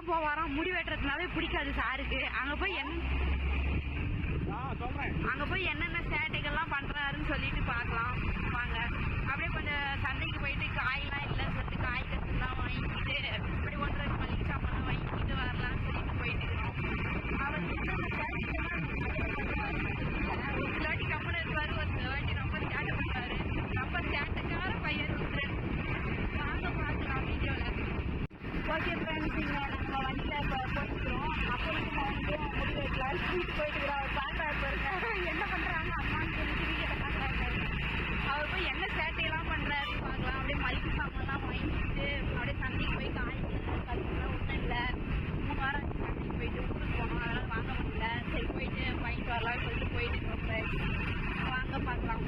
போவாராம். முடி வெட்டுறதுனாவே பிடிக்காது சாருக்கு. அங்கே போய் என்னென்ன சேட்டைகள்லாம் பண்ணுறாருன்னு சொல்லிட்டு பார்க்கலாம் வாங்க. அப்படியே கொஞ்சம் சந்தைக்கு போயிட்டு காயெல்லாம் இல்லைன்னு சொல்லிட்டு காய் கற்றுலாம் வாங்கிக்கிட்டு இப்படி 1 மளிகை சாமான் வாங்கிக்கிட்டு வரலான்னு சொல்லிட்டு போயிட்டு இருக்கோம். அவர் ஒரு வாட்டி கம்மன் இருப்பார், ஒரு வாட்டி ரொம்ப சேட்டை பண்ணுவார். ரொம்ப சேட்டைக்கார பையன் வாங்க பார்க்கலாம் வீடியோவில். ஓகே ஃப்ரெண்ட்ஸ், இங்கே நம்ம வண்டியில் இப்போ போயிட்டுக்கிறோம். அப்புறம் முடி வைக்கலாம் போயிட்டுக்கிறோம். அவர் பார்க்குறாரு பாருங்க என்ன பண்ணுறாங்க அம்மான்னு சொல்லிட்டு வீட்டில் பார்க்குறாரு. அவர் போய் என்ன சேட்டையெல்லாம் பண்ணுறாருன்னு பார்க்கலாம். அப்படியே மளிகை சாமான்லாம் வாங்கிட்டு அப்படியே சந்தைக்கு போய் காய்கறிலாம் கழுவுலாம் ஒன்றும் இல்லை. 3 வாரம் ஆச்சு சந்தைக்கு போயிட்டு ஊருக்கு போனோம். அதெல்லாம் வாங்க முடியல. சரி போயிட்டு வாங்கிட்டு வரலாம்னு சொல்லிட்டு போயிட்டு இருக்கோம் ஃப்ரெண்ட்ஸ். வாங்க பார்க்கலாம்.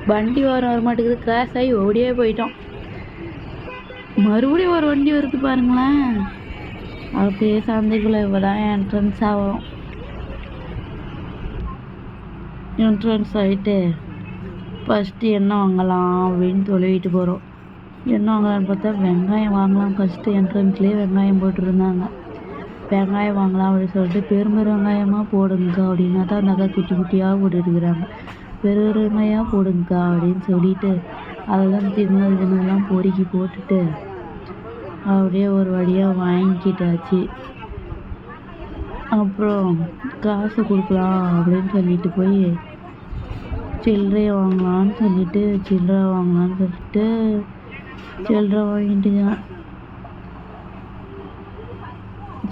வண்டி வர மாட்டேங்குது, கிராஷ் ஆகி ஓடியே போயிட்டோம். மறுபடியும் ஒரு வண்டி வருது பாருங்களேன். அப்படியே சந்தைக்குள்ளே இப்போ தான் என்ட்ரன்ஸ் ஆகும். என்ட்ரன்ஸ் ஆகிட்டு ஃபஸ்ட்டு என்ன வாங்கலாம் அப்படின்னு சொல்லிட்டு போகிறோம். என்ன வாங்கலான்னு பார்த்தா வெங்காயம் வாங்கலாம். ஃபஸ்ட்டு என்ட்ரன்ஸ்லேயே வெங்காயம் போட்டுருந்தாங்க. வெங்காயம் வாங்கலாம் அப்படின்னு சொல்லிட்டு பெரும் வெங்காயமாக போடுங்க அப்படின்னா தான் அந்த அக்கா குட்டி குட்டியாக போட்டுருக்குறாங்க. பெரும் வெங்காயமாக போடுங்கக்கா அப்படின்னு சொல்லிட்டு அதெல்லாம் தின்னதெல்லாம் பொறுக்கி போட்டுட்டு அப்படியே ஒரு வழியாக வாங்கிக்கிட்டாச்சு. அப்புறம் காசு கொடுக்கலாம் அப்படின்னு சொல்லிட்டு போய் சில்லறையை வாங்கலான்னு சொல்லிட்டு சில்லறை வாங்கிட்டுதான்.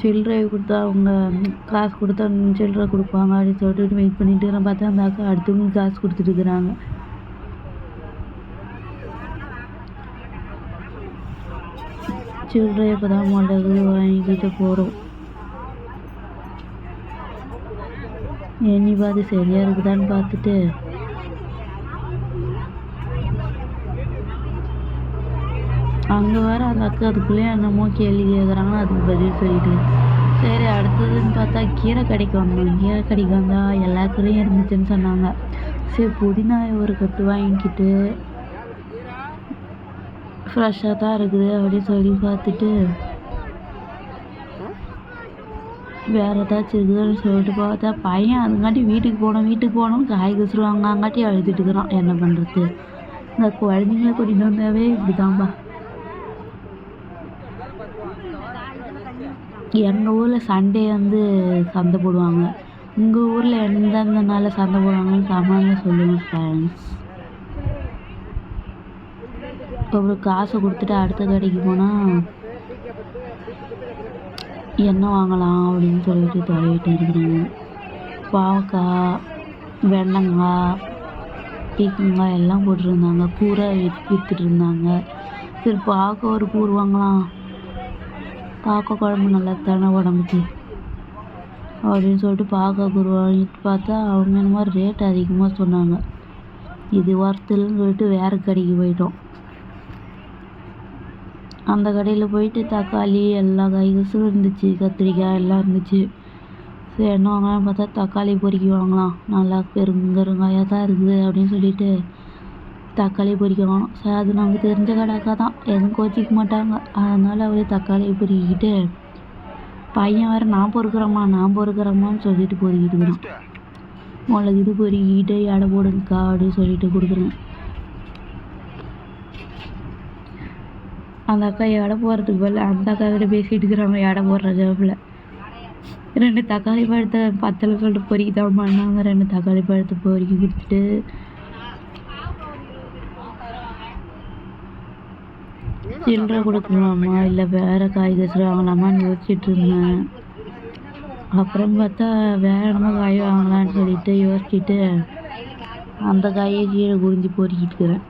சில்லறை கொடுத்தா அவங்க காசு கொடுத்தா சில்லறை கொடுப்பாங்க அப்படின்னு சொல்லிட்டு வெயிட் பண்ணிட்டு நான் பார்த்தா அந்த அக்கா அடுத்தவங்க காசு கொடுத்துட்டு இருக்கிறாங்க. சில்லறை இப்போ தான் மிளகு வாங்கிக்கிட்டு போகிறோம். எண்ணி பார்த்து சரியாக இருக்குதான்னு பார்த்துட்டு அங்கே வர அந்த அக்கா அதுக்குள்ளேயே என்னமோ கேள்வி கேட்குறாங்க. அதுக்கு பதில் சொல்லிட்டு சரி அடுத்ததுன்னு பார்த்தா கீரை கடைக்கு வந்தோம். கீரை கடைக்கு வந்தால் எல்லா கீரையும் இருந்துச்சுன்னு சொன்னாங்க. சரி புதினாயை ஒரு கட்டு வாங்கிக்கிட்டு ஃப்ரெஷ்ஷாக தான் இருக்குது அப்படின்னு சொல்லி பார்த்துட்டு வேறு ஏதாச்சும் இருக்குதுன்னு சொல்லிட்டு பார்த்தா பையன் அதுங்காட்டி வீட்டுக்கு போனோம் காய் கசுரு வாங்காங்காட்டி அழுதுட்டு இருக்கிறான். என்ன பண்ணுறது, இந்த குழந்தைங்கள கூட்டிகிட்டு வந்தாவே இப்படி தான்பா. எங்கள் ஊரில் சண்டே வந்து சந்தை போடுவாங்க. உங்கள் ஊரில் எந்தெந்த நாளில் சந்தை போடுவாங்கன்னு கமெண்ட்ல சொல்லுங்கள் ஃப்ரெண்ட்ஸ். அப்புறம் காசை கொடுத்துட்டு அடுத்த கடைக்கு போனால் என்ன வாங்கலாம் அப்படின்னு சொல்லிட்டு தொலைவிட்டு இருக்கிறாங்க. பாவக்காய், வெண்டங்காய், பீக்கங்காய் எல்லாம் போட்டுருந்தாங்க. கூரை விற்றுட்டு இருந்தாங்க. சரி பாவக்காய் ஒரு கூறு வாங்கலாம், பாவக்காய் குழம்பு நல்லா தானே உடம்புக்கு அப்படின்னு சொல்லிட்டு பாவக்காய் கூறு வாங்கிட்டு பார்த்தா அவங்க என்னமோ ரேட் அதிகமாக சொன்னாங்க. இது ஒர்த்துலன்னு சொல்லிட்டு வேறு கடைக்கு போயிட்டோம். அந்த கடையில் போயிட்டு தக்காளி எல்லா காய்கறியும் இருந்துச்சு, கத்திரிக்காய் எல்லாம் இருந்துச்சு. சரி என்ன வாங்கலாம் பார்த்தா தக்காளி பொறுக்கி வாங்கலாம், நல்லா பெருங்காயாக தான் இருக்குது அப்படின்னு சொல்லிட்டு தக்காளி பொறுக்கி வாங்கணும். சரி அது நமக்கு தெரிஞ்ச கடைக்கா தான், எதுவும் கோச்சிக்க மாட்டாங்க. அதனால் அப்படியே தக்காளியை பொறுக்கிக்கிட்டு பையன் வேறு நான் பொறுக்கிறேம்மான்னு சொல்லிட்டு பொறுக்கிட்டு இருக்கிறான். உங்களுக்கு இது பொறுக்கிக்கிட்டு எடை போடுங்கக்கா அப்படின்னு சொல்லிட்டு கொடுக்குறேன். அந்த அக்கா எடை போடுறதுக்கு பதில் அந்த அக்கா கிட்ட பேசிகிட்டு இருக்கிறாங்க. எடை போடுற ஜாப்பில் 2 தக்காளி பழத்தை 10 சொல்லிட்டு பொறுக்கி தான் பண்ணாங்க. 2 தக்காளி பழத்தை பொறுக்கி கொடுத்துட்டு சில்லறை கொடுக்கலாமா இல்லை வேறு காய்கறி வாங்கலாமான்னு யோசிச்சுட்டு இருந்தேன். அப்புறம் பார்த்தா வேறு என்னமோ காய் வாங்கலான்னு சொல்லிட்டு யோசிச்சுட்டு அந்த காயை கீழே குறிஞ்சி பொறுக்கிட்டு இருக்கிறேன்.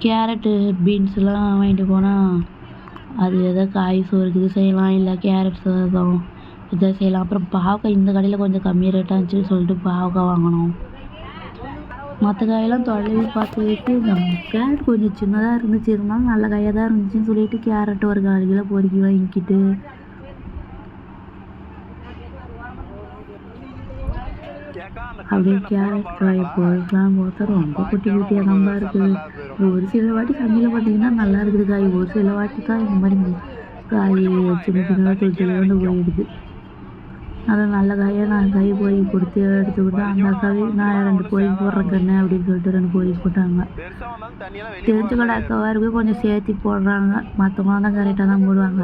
கேரட்டு பீன்ஸ்லாம் வாங்கிட்டு போனால் அது எதோ காய் சோறுக்கு இது செய்யலாம், இல்லை கேரட் சாதம் இதை செய்யலாம். அப்புறம் பாவக்காய் இந்த கடையில் கொஞ்சம் கம்மி ரேட்டாக இருந்துச்சுன்னு சொல்லிட்டு பாவக்காய் வாங்கினோம். மற்ற காயெல்லாம் தொலைவி பார்த்துக்கிட்டு நம்ம கேரட் கொஞ்சம் சின்னதாக இருந்துச்சு, இருந்தாலும் நல்ல காயாக தான் இருந்துச்சுன்னு சொல்லிட்டு கேரட் ஒரு 4 கிலோ பொறுக்கி வாங்கிக்கிட்டு அப்படியே கேரட் காய் பொறுக்கலாம் பார்த்தா ரொம்ப குட்டி குட்டியாக தான்பா இருக்குது. ஒரு சில வாட்டி சந்தையில் பார்த்தீங்கன்னா நல்லா இருக்குது காய், ஒரு சில வாட்டி தான் இந்த மாதிரி காய் சின்ன சின்னதாக தொழில் போயிடுது. அதான் நல்ல காயாக நான் காய் பொறி கொடுத்து எடுத்து கொடுத்தா அந்த அக்காவே நான் 2 பொறி போடுறேன் கண்ணு அப்படின்னு சொல்லிட்டு 2 பொறி போட்டாங்க. தெரிஞ்ச கடை அக்காவாக இருக்கு, கொஞ்சம் சேர்த்து போடுறாங்க, மற்றவங்க தான் கரெக்டாக தான் போடுவாங்க.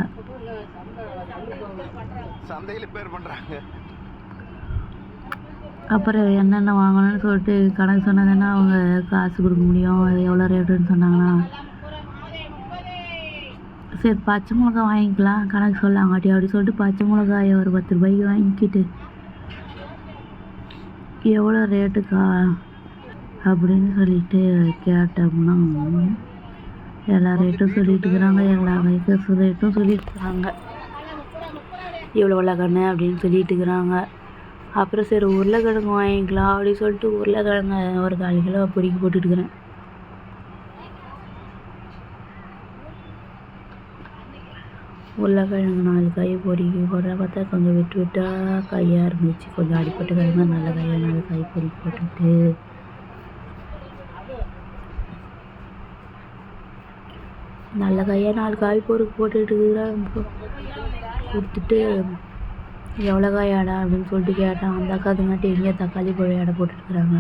அப்புறம் என்னென்ன வாங்கணும்னு சொல்லிட்டு கணக்கு சொன்னதுன்னா அவங்க காசு கொடுக்க முடியும், அது எவ்வளோ ரேட்டுன்னு சொன்னாங்கன்னா சரி பச்சை மிளகா வாங்கிக்கலாம் கணக்கு சொல்லாங்காட்டி அப்படி சொல்லிட்டு பச்சை மிளகாயை ஒரு 10 ரூபாய்க்கு வாங்கிக்கிட்டு எவ்வளோ ரேட்டுக்கா அப்படின்னு சொல்லிட்டு கேட்டோம்னா எல்லா ரேட்டும் சொல்லிட்டு இருக்கிறாங்க, எல்லா காய்கறி ரேட்டும் சொல்லிட்டு இருக்கிறாங்க, இவ்வளோ கண்ணு அப்படின்னு சொல்லிட்டு இருக்கிறாங்க. அப்புறம் சரி உருளைக்கிழங்கு வாங்கிக்கலாம் அப்படின்னு சொல்லிட்டு உருளைக்கிழங்கு ஒரு 1/4 கிலோ பொறுக்கி போட்டுட்டுக்கிறேன். உருளைக்கிழங்கு 4 காய் பொறுக்கி போடுற பார்த்தா கொஞ்சம் விட்டு விட்டால் காயாக இருந்துச்சு, கொஞ்சம் அடிப்பட்ட காய்ங்க நல்ல காயாக 4 காய் பொறுக்கி போட்டுட்டு நல்ல காயாக 4 காய் பொறுக்கி போட்டுட்டு கொடுத்துட்டு எவ்வளோ காய் எடை அப்படின்னு சொல்லிட்டு கேட்டேன். அந்த அக்கா அதுங்காட்டி எங்கேயோ தக்காளி பழம் எடை போட்டுருக்குறாங்க.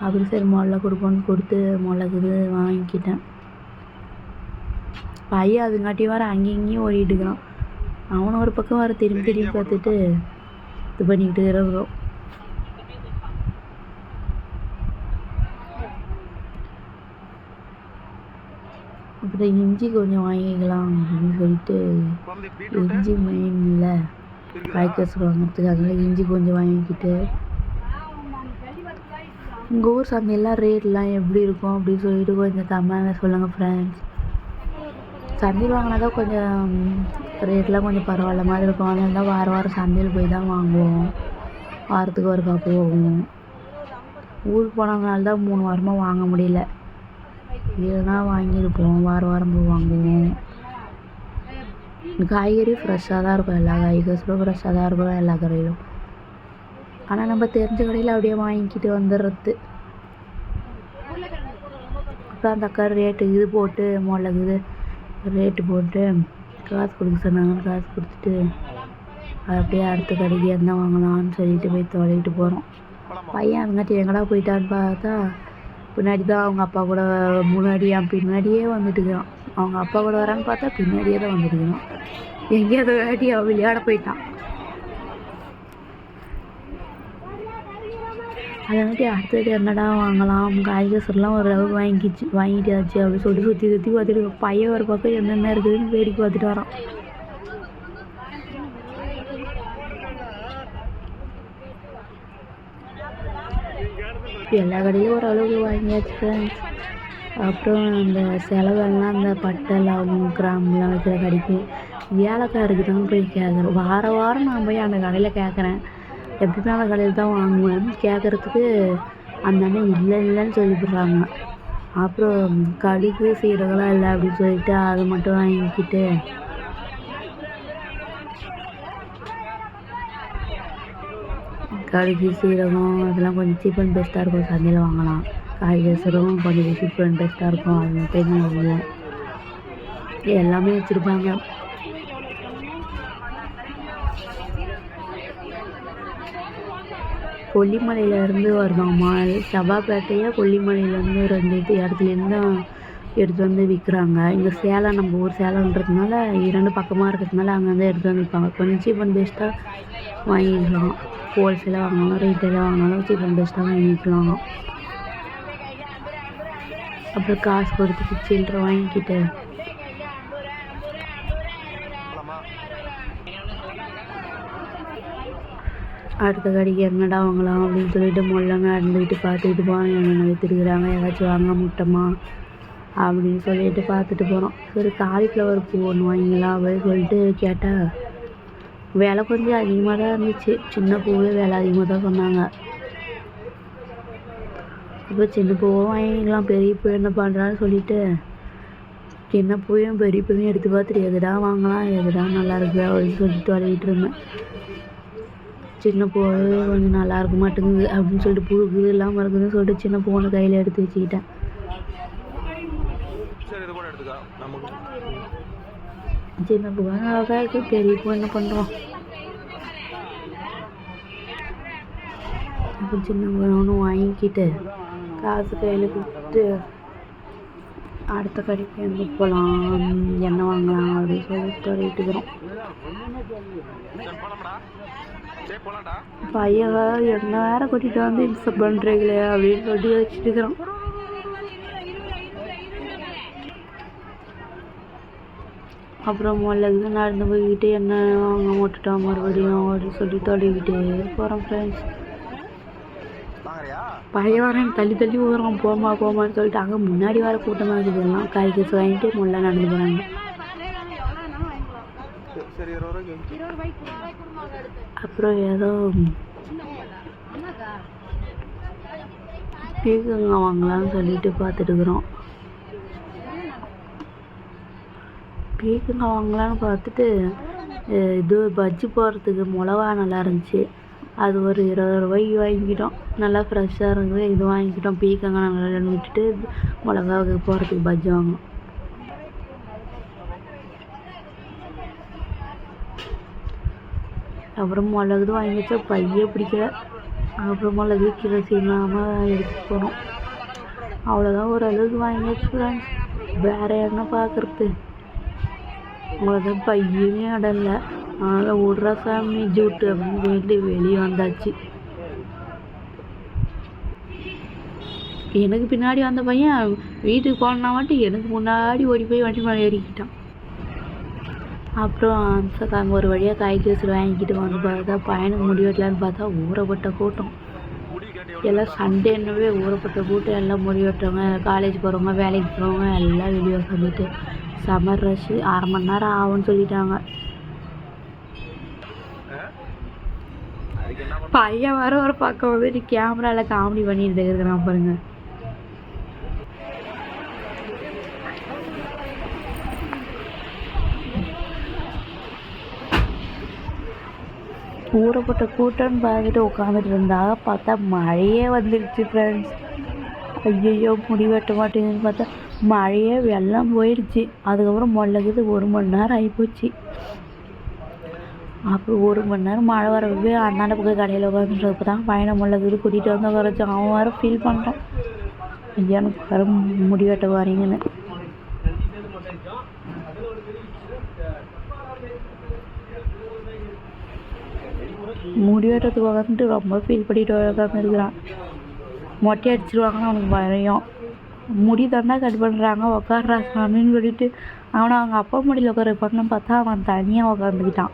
அப்படி சரி முதல்ல கொடுப்போன்னு கொடுத்து மிளகுது வாங்கிக்கிட்டேன். பையன் அதுங்காட்டி வர அங்கேயும் இங்கேயும் ஓடிட்டு இருக்கிறான், அவனும் ஒரு பக்கம் வர திரும்பி பார்த்துட்டு இது பண்ணிக்கிட்டு இருக்கிறோம். அப்புறம் இஞ்சி கொஞ்சம் வாங்கிக்கலாம் அப்படின்னு சொல்லிட்டு இஞ்சி மெயின் இல்லை காய்கறி வாங்குறதுக்கு, அதனால இஞ்சி கொஞ்சம் வாங்கிக்கிட்டு உங்கள் ஊர் சந்தையெல்லாம் ரேட்லாம் எப்படி இருக்கும் அப்படின்னு சொல்லிட்டு கொஞ்சம் கம்மியாக சொல்லுங்கள் ஃப்ரெண்ட்ஸ். சந்தையில் வாங்கினா தான் கொஞ்சம் ரேட்லாம் கொஞ்சம் பரவாயில்ல மாதிரி இருக்கும், அதனால தான் வாரம் சந்தையில் போய் தான் வாங்குவோம், வாரத்துக்கு ஒருக்கா போவோம். ஊருக்கு போனதுனால தான் 3 வாரமாக வாங்க முடியல, இல்லைன்னா வாங்கியிருப்போம், வாரம் போய் வாங்குவோம். காய்கறி ஃப்ரெஷ்ஷாக தான் இருக்கும், எல்லா காய்கறியும் ஃப்ரெஷ்ஷாக தான் இருக்கும் எல்லா கடையிலும். ஆனால் நம்ம தெரிஞ்ச கடையில் அப்படியே வாங்கிக்கிட்டு வந்துடுறது. அப்புறம் அந்த அக்கா ரேட்டு இது போட்டு மிளகு ரேட்டு போட்டு காசு கொடுக்க சொன்னாங்கன்னு காசு கொடுத்துட்டு அப்படியே அடுத்த கடைக்கு என்ன வாங்கலாம்னு சொல்லிட்டு போய் தொலைகிட்டு போகிறோம். பையன் அதுங்காட்டி எங்கடா போயிட்டான்னு பார்த்தா பின்னாடி தான் அவங்க அப்பா கூட முன்னாடி என் பின்னாடியே வந்துட்டுக்கிறான். அவங்க அப்பா கூட வரான்னு பார்த்தா பின்னாடியே தான் வந்துட்டுக்கிறான். எங்கேயாவது வாட்டி அவன் விளையாட போயிட்டான். அதனாட்டி அடுத்தது என்னடா வாங்கலாம், காய்கறிலாம் ஓரளவுக்கு வாங்கிட்டாச்சு அப்படின்னு சொல்லிட்டு சுற்றி பார்த்துட்டு பையன் ஒரு பக்கம் என்னென்ன இருக்குதுன்னு வேடிக்கை பார்த்துட்டு வரான். எல்லா கடையிலும் ஓரளவுக்கு வாங்கியாச்சு ஃப்ரெண்ட்ஸ். அப்புறம் அந்த செலவெல்லாம் அந்த பட்டை லவங்கம் கிராம்புலாம் வைக்கிற கடைக்கு ஏலக்காய் இருக்குதான்னு போய் கேட்குறேன். வாரம் நான் போய் அந்த கடையில் கேட்குறேன், எப்படின்னா அந்த கடையில் தான் வாங்குவேன். கேட்குறதுக்கு அந்த அண்ணன் இல்லைன்னு சொல்லிவிடுறாங்க. அப்புறம் கடுகு சீரகம்லாம் இல்லை அப்படின்னு சொல்லிட்டு அதை மட்டும் வாங்கிக்கிட்டு கடுகு சீரகம் அதெல்லாம் கொஞ்சம் சீப் அண்ட் பெஸ்ட்டாக இருக்கும், சந்தையில் வாங்கலாம். காய்கறிகளும் கொஞ்சம் சீப் அண்ட் பெஸ்ட்டாக இருக்கும், அது மட்டும் தான் வாங்குவோம். எல்லாமே வச்சுருப்பாங்க. கொல்லிமலையிலேருந்து வருவாங்கம்மா, செவ்வாப்பேட்டையா கொல்லிமலையிலேருந்து 2 இடத்துலேருந்து தான் எடுத்து வந்து விற்கிறாங்க. இங்கே சேலம் நம்ம ஊர் சேலம்ன்றதுனால 2 பக்கமாக இருக்கிறதுனால அங்கேருந்து எடுத்து வந்து விற்பாங்க. கொஞ்சம் சீப் அண்ட் பெஸ்ட்டாக வாங்கிக்கலாம், ஹோல்சேலாக வாங்கினாலும் ரீட்டைலாக வாங்கினாலும் சீப் அண்ட் பெஸ்ட்டாக வாங்கிக்கலாம். அப்புறம் காசு கொடுத்துட்டு சில்லறை வாங்கிக்கிட்டு அடுத்த கடைக்கு என்னடா வாங்கலாம் அப்படின்னு சொல்லிட்டு மொல்லங்க நடந்துக்கிட்டு பார்த்துக்கிட்டு போனோம். என்னென்ன விற்றுருக்குறாங்க, ஏதாச்சும் வாங்க முட்டமா அப்படின்னு சொல்லிட்டு பார்த்துட்டு போகிறோம். சரி காலிஃப்ளவர் பூ ஒன்று வாங்கிக்கலாம் அப்படின்னு சொல்லிட்டு கேட்டால் விலை கொஞ்சம் அதிகமாக தான் இருந்துச்சு. சின்ன பூவே விலை அதிகமாக தான் சொன்னாங்க. இப்போ சின்ன பூவும் வாங்கிக்கலாம், பெரிய பூ என்ன பண்ணுறான்னு சொல்லிட்டு சின்ன பூவையும் பெரிய பூவையும் எடுத்து பார்த்துட்டு எதுடா வாங்கலாம் எதுடா நல்லா இருக்குது அப்படின்னு சொல்லிட்டு விளையிட்டு இருந்தேன். சின்ன பூ கொஞ்சம் நல்லா இருக்க மாட்டேங்குது அப்படின்னு சொல்லிட்டு புழுகு இல்லாமல் இருக்குதுன்னு சொல்லிட்டு சின்ன பூ ஒன்று கையில் எடுத்து வச்சுக்கிட்டேன். சின்ன பூ நல்லா தான் இருக்குது, பெரிய பூ என்ன பண்ணுறோம். அப்போ சின்ன பூ ஒன்று வாங்கிக்கிட்டு காசு கையில் கொடுத்துட்டு அடுத்த கடைக்கு எங்கே போகலாம், என்ன வாங்கலாம் அப்படின்னு சொல்லிட்டு சொல்லிட்டுக்கிறோம். பையன் என்ன வேற கூட்டிகிட்டு வந்து இன்ஸ்ட் பண்ணுறீங்களே அப்படின்னு சொல்லி வச்சுட்டுக்கிறோம். அப்புறம் முதல்ல நடந்து போய்கிட்டு என்ன வாங்க விட்டுட்டோம் மறுபடியும் அப்படின்னு சொல்லி தொலைக்கிட்டே போகிறோம் ஃப்ரெண்ட்ஸ். பையன் வரேன் தள்ளி தள்ளி போகிறோம், போமான்னு சொல்லிட்டு அங்கே முன்னாடி வர கூட்டமாக இருக்குது. எல்லாம் காய்கறி வாங்கிட்டு முள்ள நடந்து போகிறாங்க. அப்புறம் ஏதோ பீக்கங்க வாங்கலாம்னு சொல்லிட்டு பார்த்துட்டுக்கிறோம். பீக்கங்க வாங்கலான்னு பார்த்துட்டு இது பஜ்ஜி போடுறதுக்கு மிளகா நல்லா இருந்துச்சு, அது ஒரு 20 ரூபாய்க்கு வாங்கிக்கிட்டோம். நல்லா ஃப்ரெஷ்ஷாக இருக்குது, இது வாங்கிக்கிட்டோம். பீக்கங்க நல்லா விட்டுட்டு மிளகா போடுறதுக்கு பஜ்ஜி வாங்கணும். அப்புறம் மிளகு வாங்கி வச்சா பைய பிடிக்கல. அப்புறம் மிளகு கீரை சீனாமல் எடுத்துகிட்டு போனோம். அவ்வளோதான், ஓரளவுக்கு வாங்கி வச்சு ஃப்ரெண்ட்ஸ். வேறு என்ன பார்க்குறது, அவ்வளோதான். பையனே இடம் இல்லை, அதனால் விட்றா சாமி ஜூட்டு அப்படின்னு சொல்லிட்டு வெளியே வந்தாச்சு. எனக்கு பின்னாடி வந்த பையன் வீட்டுக்கு போனா மட்டும் எனக்கு முன்னாடி ஓடி போய் வண்டி மேலே ஏறிக்கிட்டான். அப்புறம் அங்கே ஒரு வழியாக காய்கறி வாங்கிக்கிட்டு வந்து பார்த்தா பையனுக்கு முடி வெட்டலான்னு பார்த்தா ஊறப்பட்ட கூட்டம். எல்லாம் சண்டேன்னவே ஊறப்பட்ட கூட்டம். எல்லாம் முடி வெட்டுறவங்க, காலேஜ் போகிறவங்க, வேலைக்கு போகிறவங்க எல்லாம் வெளியே வந்துட்டு சம்மர் ரஷ்ஷு 1/2 மணி நேரம் ஆகும்னு சொல்லிட்டாங்க. பையன் வர ஒரு பக்கம் வந்து கேமராவில் காமெடி பண்ணிட்டு இருக்கிறான் பாருங்க. ஊறப்பட்ட கூட்டம்னு பார்த்துட்டு உட்காந்துட்டு இருந்தாங்க. பார்த்தா மழையே வந்துடுச்சு ஃப்ரெண்ட்ஸ். ஐயோ முடி வெட்ட மாட்டேங்குதுன்னு பார்த்தா மழையே வெள்ளம் போயிடுச்சு. அதுக்கப்புறம் மொல்லக்குது 1 மணி நேரம் ஆகிப்போச்சு. அப்புறம் 1 மணி நேரம் மழை வரவே அண்ணாண்ட பக்கம் கடையில் உட்காந்துட்டு தான் பையனை மொல்லக்குது கூட்டிகிட்டு வந்து உட்காரச்சு. அவன் வேறு ஃபீல் பண்ணுறான், ஐயா எனக்கு வேறு முடி வெட்ட வரீங்கன்னு. முடி வெட்டுறதுக்கு உட்காந்துட்டு ரொம்ப ஃபீல் பண்ணிட்டு உட்காந்து இருக்கிறான். மொட்டை அடிச்சிருவாங்கன்னு அவனுக்கு பயம். முடி தாண்டா கட் பண்ணுறாங்க, உட்காடுறா சாமின்னு சொல்லிட்டு அவனை அவங்க அப்பா முடியில் உட்கார வைப்பாங்கன்னு பார்த்தா அவன் தனியாக உட்காந்துக்கிட்டான்.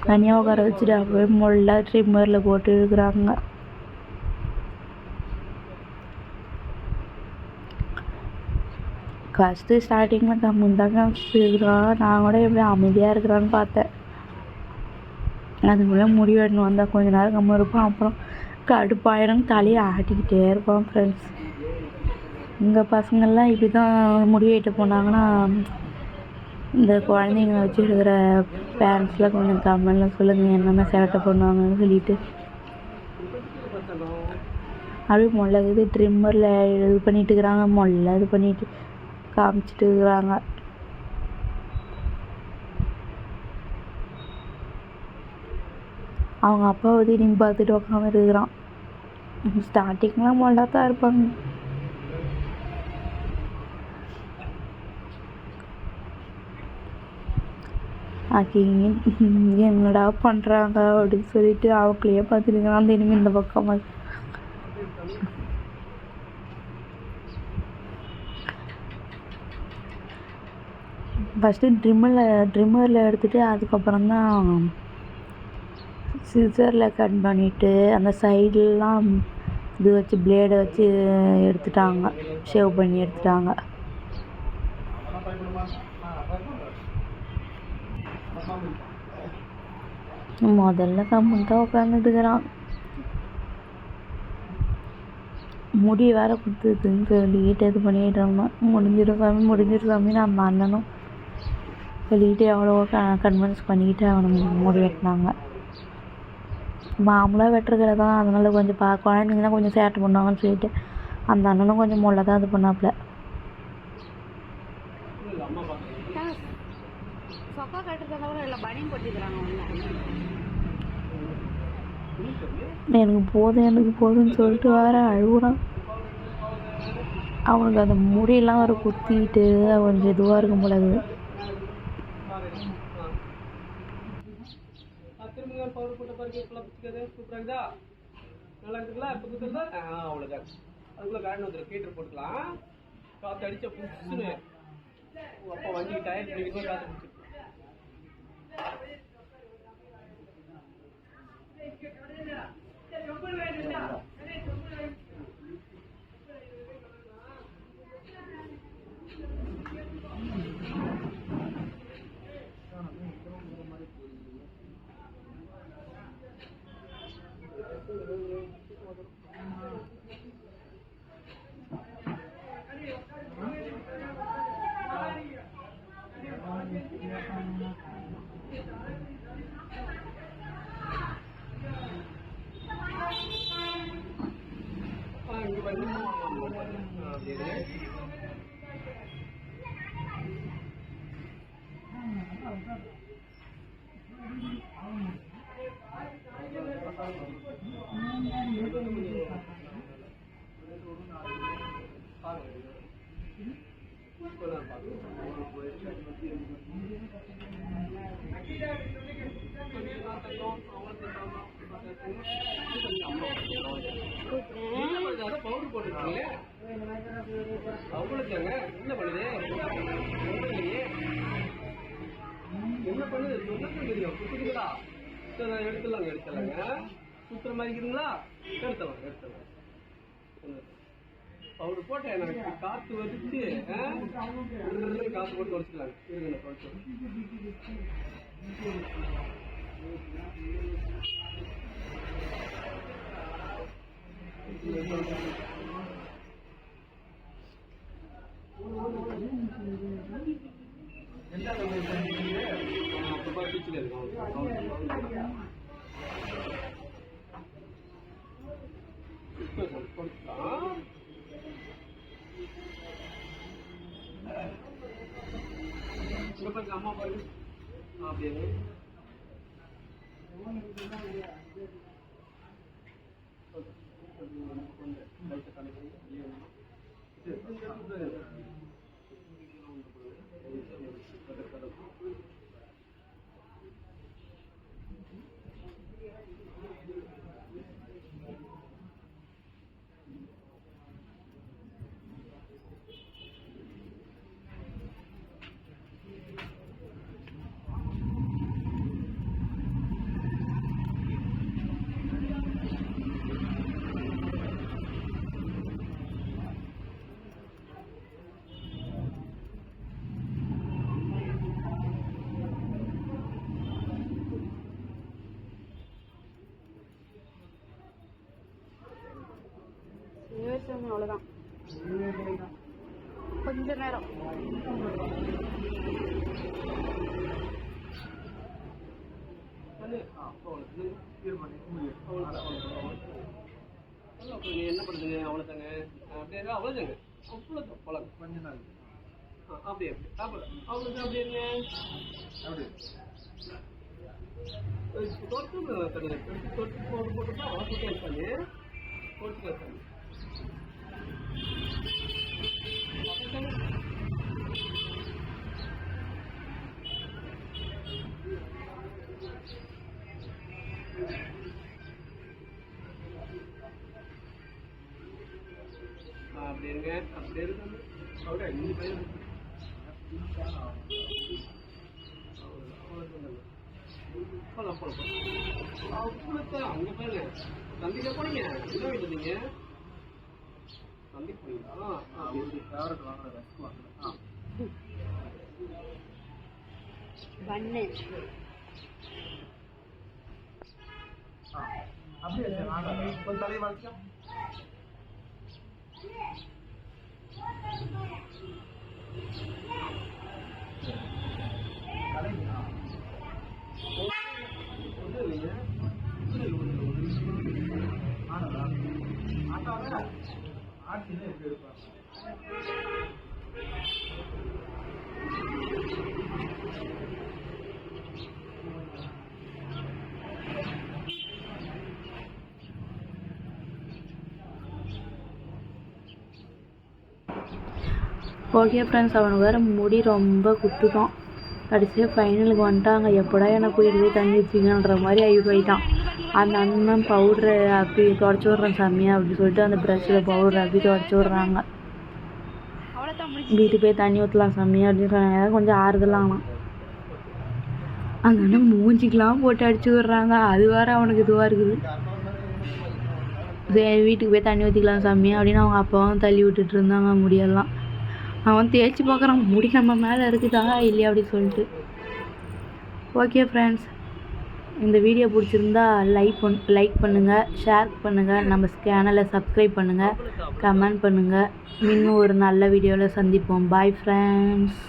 தனியாக உட்கார வச்சுட்டு அப்படியே முள்ள ட்ரிம்மரில் போட்டு இருக்கிறாங்க. ஃபஸ்ட்டு ஸ்டார்டிங்கில் கம்முன்னு இருக்கிறான். நான் கூட எப்படி அமைதியாக இருக்கிறான்னு பார்த்தேன். அதுக்குள்ளே முடி வெட்டணும் வந்தால் கொஞ்ச நேரம் கம்மி இருப்பான். அப்புறம் கடுப்பாயிரம் தலையை ஆட்டிக்கிட்டே இருப்பான் ஃப்ரெண்ட்ஸ். இங்கே பசங்கள்லாம் இப்படி தான் முடி வெட்ட போனாங்கன்னா இந்த குழந்தைங்க வச்சு இருக்கிற பேரண்ட்ஸ்லாம் கொஞ்சம் கமெண்ட்ல சொல்லுங்கள் என்னென்ன சேட்டை பண்ணுவாங்கன்னு சொல்லிட்டு. அப்படியே முள்ளது ட்ரிம்மரில் இது பண்ணிட்டு இருக்கிறாங்க, முள்ள இது பண்ணிட்டு காமிச்சிட்டு இருக்கிறாங்க. அவங்க அப்பாவை திரும்பி பார்த்துட்டு உட்காந்து இருக்கிறான். ஸ்டார்டிங்லாம் மொல்லா தான் இருப்பாங்க. என்னடா பண்ணுறாங்க அப்படின்னு சொல்லிட்டு அவங்களையே பார்த்துருக்கிறான். திரும்பி இந்த பக்கம் ஃபஸ்ட்டு ட்ரிம்மரில் எடுத்துகிட்டு அதுக்கப்புறம் தான் சிசரில் கட் பண்ணிவிட்டு அந்த சைட்லாம் இது வச்சு பிளேடை வச்சு எடுத்துட்டாங்க, ஷேவ் பண்ணி எடுத்துட்டாங்க. முதல்ல கம்முன்னு தான் உட்காந்துட்டுக்கிறான். முடி வேற கொடுத்துதுன்னு சொல்லிட்டு இது பண்ணிட்டு இருந்தோம். முடிஞ்சிடும் சாமி அந்த அண்ணனும் சொல்லிட்டு எவ்வளோ கன்வின்ஸ் பண்ணிக்கிட்டு அவனை முடி வெட்டினாங்க. மாமூலாக வெட்டுறதுல தான், அதனால கொஞ்சம் குழந்தைங்கன்னா கொஞ்சம் சேட்டை பண்ணுவாங்கன்னு சொல்லிட்டு அந்த அண்ணனும் கொஞ்சம் முள்ள தான் இது பண்ணாப்புல. சொக்கா கட்டுறதுல கூட இல்லை, பனியும் போட்டுக்கிறாங்க எனக்கு போதுன்னு சொல்லிட்டு வேற அழுகுறான். அவனுக்கு அந்த முடியெல்லாம் ஒரு குத்திட்டு கொஞ்சம் இதுவாக இருக்கும் போல இருக்குது. எடுத்துலாங்க சுத்துற மாதிரி இருக்குங்களா, எடுத்துலாம் பவுடர் போட்டு எனக்கு காத்து வச்சு காத்து போட்டு தொடச்சிக்கலாங்க. அம்மா பாருங்க அப்படியே அவ்வளோதான், கொஞ்ச நேரம் என்ன பண்ணுதுங்க, அவ்வளோதாங்க அப்படியே அவ்வளோதாங்க அவ்வளோதான் பழக்கம் கொஞ்ச நாள் அப்படியே அவ்வளோதான் அப்படியே தொட்டு போட்டுட்டா சுத்தம் வச்சாங்க போட்டு வச்சாங்க. அப்படி இருங்க அப்படியே இருக்காங்க அவ்வளோ இந்த பையன் அவ்வளோதான் அங்கே பாருங்க சந்திக்க போனீங்க என்ன வீட்டு நீங்க சந்திக்க போனீங்களா? ஃபேவரட் வாங்குற பண்ணு அப்படியே கொஞ்சம் தலையை வளர்ச்சா ஓகே ஃப்ரெண்ட்ஸ், அவனுக்கு வேறு முடி ரொம்ப குத்துதான். கடைசியாக ஃபைனலுக்கு வந்துட்டாங்க. எப்படா என்னை கூட்டிகிட்டு போய் தண்ணி ஊற்றிங்கன்ற மாதிரி ஆகி போயிட்டான். அந்த அண்ணன் பவுட்ரு அப்படி தொடச்சி விட்றேன் சாமியா அப்படி சொல்லிட்டு அந்த ப்ரஷ்ஷில் பவுட்ரு அப்படி தொடச்சி விட்றாங்க. வீட்டுக்கு போய் தண்ணி ஊற்றலாம் சாமி அப்படின்னு சொன்னாங்க. கொஞ்சம் ஆறுதலாம் ஆனால் அந்த அண்ணன் மூஞ்சிக்கெலாம் போட்டு அடிச்சு விட்றாங்க. அது வேறு அவனுக்கு இதுவாக இருக்குது. சரி வீட்டுக்கு போய் தண்ணி ஊற்றிக்கலாம் சாமி அப்படின்னு அவங்க அப்பாவும் தள்ளி விட்டுட்டு இருந்தாங்க முடியெல்லாம். அவன் தேய்ச்சி பார்க்குறான் முடி நம்ம மேலே இருக்குதா இல்லையா அப்படின்னு சொல்லிட்டு. ஓகே ஃப்ரெண்ட்ஸ், இந்த வீடியோ பிடிச்சிருந்தா லைக் பண்ணுங்கள், ஷேர் பண்ணுங்கள், நம்ம சேனலை சப்ஸ்கிரைப் பண்ணுங்கள், கமெண்ட் பண்ணுங்கள். இன்னும் ஒரு நல்ல வீடியோவில் சந்திப்போம். Bye friends.